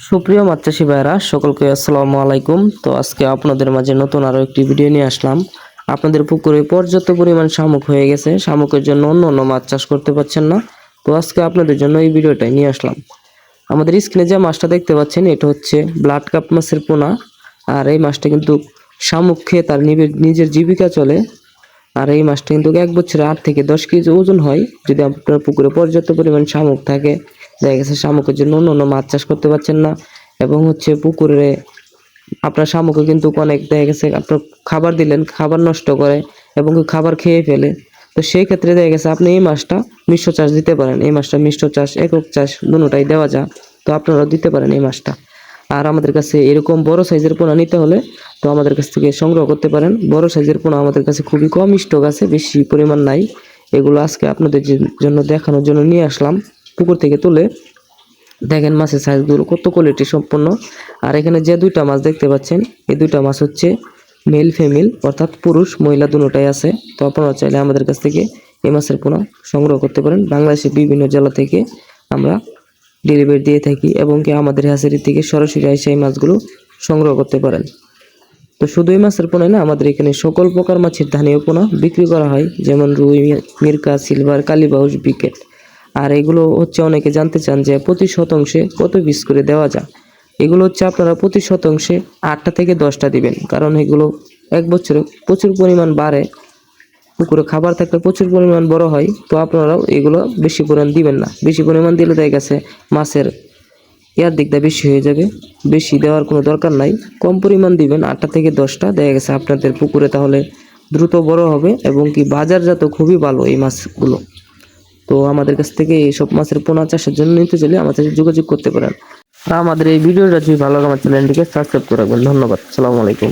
সুপ্রিয় মাছ চাষী ভাইরা সকলকে আসসালামু আলাইকুম। তো আজকে আপনাদের মাঝে নতুন আরো একটি ভিডিও নিয়ে আসলাম। আপনাদের পুকুরে পর্যাপ্ত পরিমাণ শামুক হয়ে গেছে, শামুকের জন্য অন্য মাছ চাষ করতে পারছেন না। তো আজকে আপনাদের জন্য এই ভিডিওটাই নিয়ে আসলাম। আমাদের স্ক্রিনে যে মাছটা দেখতে পাচ্ছেন এটা হচ্ছে ব্লাড কাপ মাছের পোনা। আর এই মাছটা কিন্তু শামুক খেয়ে তার নিজের জীবিকা চলে। আর এই মাছটা কিন্তু এক বছরে 8 থেকে 10 কেজি ওজন হয়। যদি আপনার পুকুরে পর্যাপ্ত পরিমাণ শামুক থাকে, দেখা গেছে শামুকের জন্য অন্য মাছ চাষ করতে পারছেন না, এবং হচ্ছে পুকুরে আপনার শামুকে কিন্তু অনেক দেখা গেছে আপনার খাবার দিলেন, খাবার নষ্ট করে এবং খাবার খেয়ে ফেলে। তো সেই ক্ষেত্রে দেখা গেছে আপনি এই মাছটা মিশ্র চাষ দিতে পারেন। এই মাছটা মিশ্র চাষ, একক চাষ দুটোটাই দেওয়া যায়। তো আপনারা দিতে পারেন এই মাছটা। আর আমাদের কাছে এরকম বড় সাইজের পোনা নিতে হলে তো আমাদের কাছ থেকে সংগ্রহ করতে পারেন। বড় সাইজের পোনা আমাদের কাছে খুবই কম স্টক আছে, বেশি পরিমাণ নাই। এগুলো আজকে আপনাদের জন্য দেখানোর জন্য নিয়ে আসলাম। পুকুর থেকে তুলে দেখেন মাছের সাইজগুলো কত কোয়ালিটি সম্পন্ন। আর এখানে যে দুইটা মাছ দেখতে পাচ্ছেন, এই দুইটা মাছ হচ্ছে মেল ফিমেল, অর্থাৎ পুরুষ মহিলা দুটোটাই আছে। তো আপনারা চাইলে আমাদের কাছ থেকে এই মাছের পোনা সংগ্রহ করতে পারেন। বাংলাদেশের বিভিন্ন জেলা থেকে আমরা ডেলিভারি দিয়ে থাকি, এবং কি আমাদের হ্যাচারি থেকে সরাসরি এসে এই মাছগুলো সংগ্রহ করতে পারেন। তো শুধু এই মাছের পোনা না, আমাদের এখানে সকল প্রকার মাছের ধানীয় পোনা বিক্রি করা হয়, যেমন রুই, মিরকা, সিলভার, কালীবাউস, বিকেট। আর এগুলো হচ্ছে অনেকে জানতে চান যে প্রতি শতাংশে কত পিস করে দেওয়া যায়। এগুলো হচ্ছে আপনারা প্রতি শতাংশে 8টা থেকে 10টা দিবেন, কারণ এগুলো এক বছরে প্রচুর পরিমাণ বাড়ে। পুকুরে খাবার থাকলে প্রচুর পরিমাণ বড় হয়। তো আপনারাও এগুলো বেশি পরিমাণ দিবেন না। বেশি পরিমাণ দিলে দেখা গেছে মাছের দিকটা বেশি হয়ে যাবে। বেশি দেওয়ার কোনো দরকার নাই, কম পরিমাণ দিবেন। 8টা থেকে 10টা দেখা গেছে আপনাদের পুকুরে, তাহলে দ্রুত বড় হবে এবং কি বাজারজাত খুবই ভালো এই মাছগুলো। তো আমাদের কাছ থেকে এইসব মাছের পোনা চাষের জন্য নিতে চাইলে আমাদের সাথে যোগাযোগ করতে পারেন। আর আমাদের এই ভিডিওটা যদি ভালো লাগে আমার চ্যানেলটিকে সাবস্ক্রাইব করে রাখবেন। ধন্যবাদ। আসসালামু আলাইকুম।